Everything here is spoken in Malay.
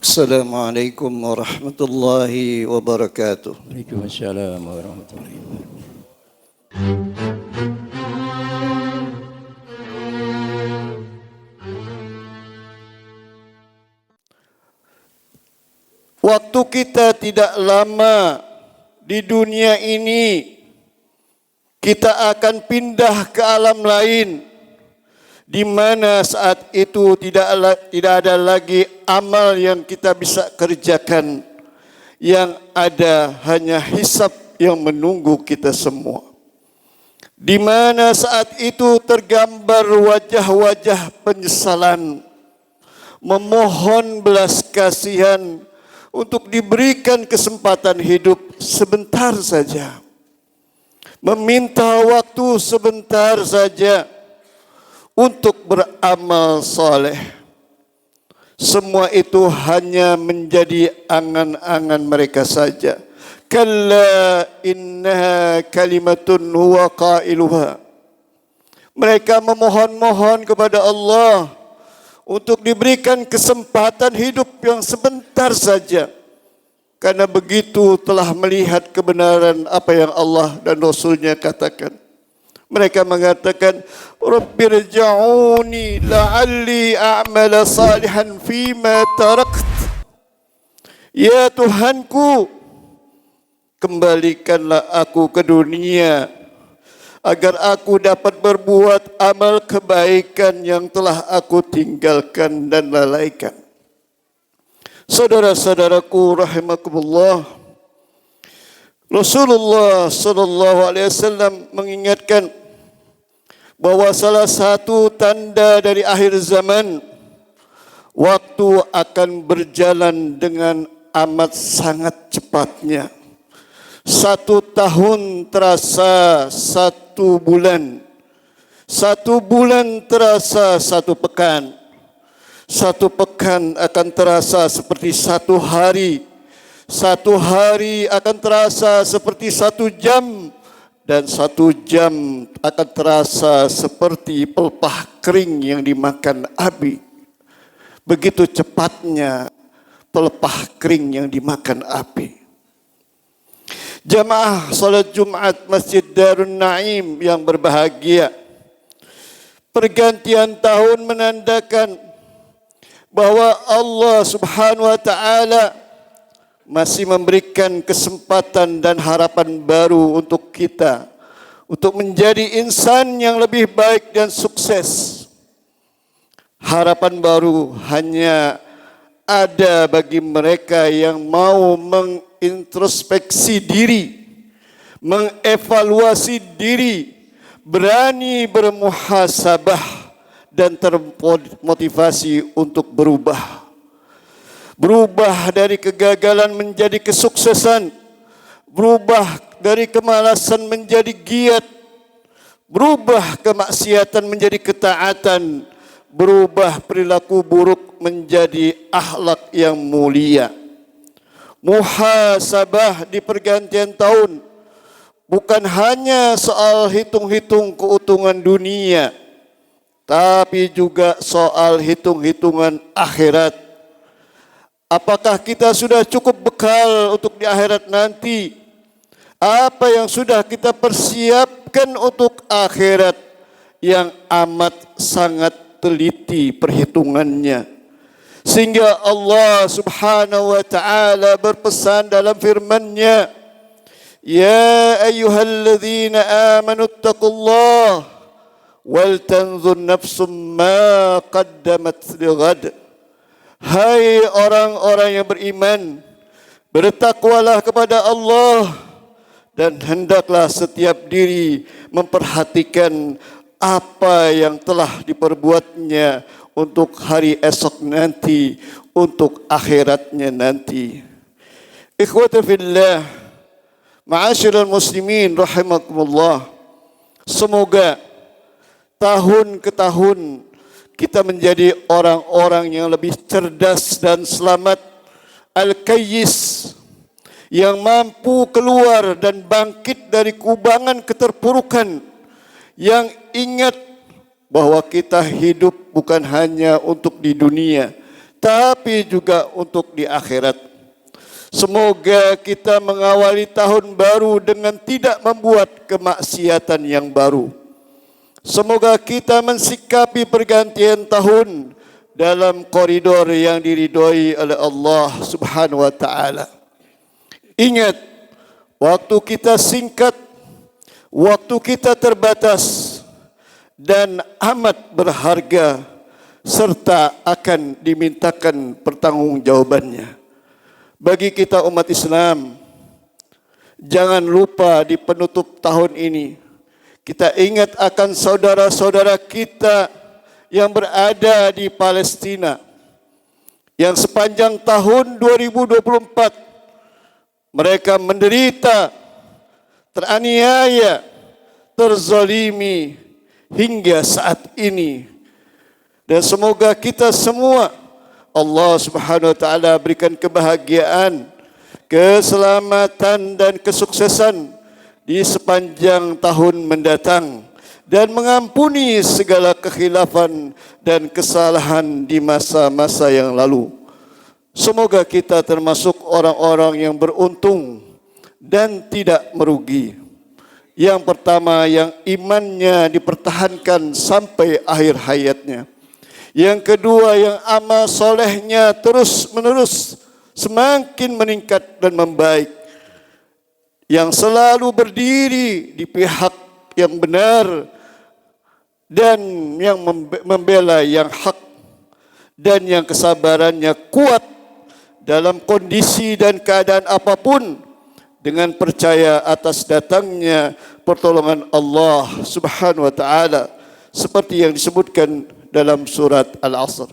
Assalamualaikum warahmatullahi wabarakatuh. Waalaikumsalam warahmatullahi wabarakatuh. Waktu kita tidak lama di dunia ini, kita akan pindah ke alam lain, di mana saat itu tidak ada lagi amal yang kita bisa kerjakan. Yang ada hanya hisab yang menunggu kita semua. Di mana saat itu tergambar wajah-wajah penyesalan, memohon belas kasihan untuk diberikan kesempatan hidup sebentar saja, meminta waktu sebentar saja untuk beramal soleh. Semua itu hanya menjadi angan-angan mereka saja. Kalla innaha kalimatun huwa qailuha. Mereka memohon-mohon kepada Allah untuk diberikan kesempatan hidup yang sebentar saja. Karena begitu telah melihat kebenaran apa yang Allah dan Rasulnya katakan. Mereka mengatakan, Rabbirja'uni la'alli a'mala salihan fima tarakt. Ya Tuhanku, kembalikanlah aku ke dunia agar aku dapat berbuat amal kebaikan yang telah aku tinggalkan dan lalaikan. Saudara-saudaraku rahimakumullah, Rasulullah sallallahu alaihi wasallam mengingatkan bahwa salah satu tanda dari akhir zaman, waktu akan berjalan dengan amat sangat cepatnya. 1 tahun terasa 1 bulan. 1 bulan terasa 1 pekan. 1 pekan akan terasa seperti 1 hari. 1 hari akan terasa seperti 1 jam. Dan 1 jam akan terasa seperti pelepah kering yang dimakan api. Begitu cepatnya pelepah kering yang dimakan api. Jamaah salat Jumat Masjid Darun Naim yang berbahagia, pergantian tahun menandakan bahwa Allah Subhanahu wa taala masih memberikan kesempatan dan harapan baru untuk kita untuk menjadi insan yang lebih baik dan sukses. Harapan baru hanya ada bagi mereka yang mau mengintrospeksi diri, mengevaluasi diri, berani bermuhasabah dan termotivasi untuk berubah. Berubah dari kegagalan menjadi kesuksesan, berubah dari kemalasan menjadi giat, berubah kemaksiatan menjadi ketaatan, berubah perilaku buruk menjadi akhlak yang mulia. Muhasabah di pergantian tahun bukan hanya soal hitung-hitung keuntungan dunia, tapi juga soal hitung-hitungan akhirat. Apakah kita sudah cukup bekal untuk di akhirat nanti? Apa yang sudah kita persiapkan untuk akhirat yang amat sangat teliti perhitungannya? Sehingga Allah Subhanahu wa taala berpesan dalam firman-Nya, Ya ayyuhalladzina amanu taqullaha wal tanzur nafsum ma qaddamat lighad. Hai orang-orang yang beriman, bertakwalah kepada Allah dan hendaklah setiap diri memperhatikan apa yang telah diperbuatnya untuk hari esok nanti, untuk akhiratnya nanti. Ikhwata fillah, ma'asyiral muslimin rahimakumullah. Semoga tahun ke tahun kita menjadi orang-orang yang lebih cerdas dan selamat, al-kayyis, yang mampu keluar dan bangkit dari kubangan keterpurukan yang ingat bahwa kita hidup bukan hanya untuk di dunia, tapi juga untuk di akhirat. Semoga kita mengawali tahun baru dengan tidak membuat kemaksiatan yang baru. Semoga kita mensikapi pergantian tahun dalam koridor yang diridhoi oleh Allah Subhanahu wa taala. Ingat, waktu kita singkat, waktu kita terbatas dan amat berharga serta akan dimintakan pertanggungjawabannya. Bagi kita umat Islam, jangan lupa di penutup tahun ini kita ingat akan saudara-saudara kita yang berada di Palestina, yang sepanjang tahun 2024 mereka menderita, teraniaya, terzalimi hingga saat ini. Dan semoga kita semua Allah Subhanahu wa taala berikan kebahagiaan, keselamatan dan kesuksesan di sepanjang tahun mendatang dan mengampuni segala kekhilafan dan kesalahan di masa-masa yang lalu. Semoga kita termasuk orang-orang yang beruntung dan tidak merugi. Yang pertama, yang imannya dipertahankan sampai akhir hayatnya. Yang kedua, yang amal solehnya terus menerus semakin meningkat dan membaik. Yang selalu berdiri di pihak yang benar dan yang membela yang hak. Dan yang kesabarannya kuat dalam kondisi dan keadaan apapun, dengan percaya atas datangnya pertolongan Allah Subhanahu wa taala seperti yang disebutkan dalam surat Al-Asr.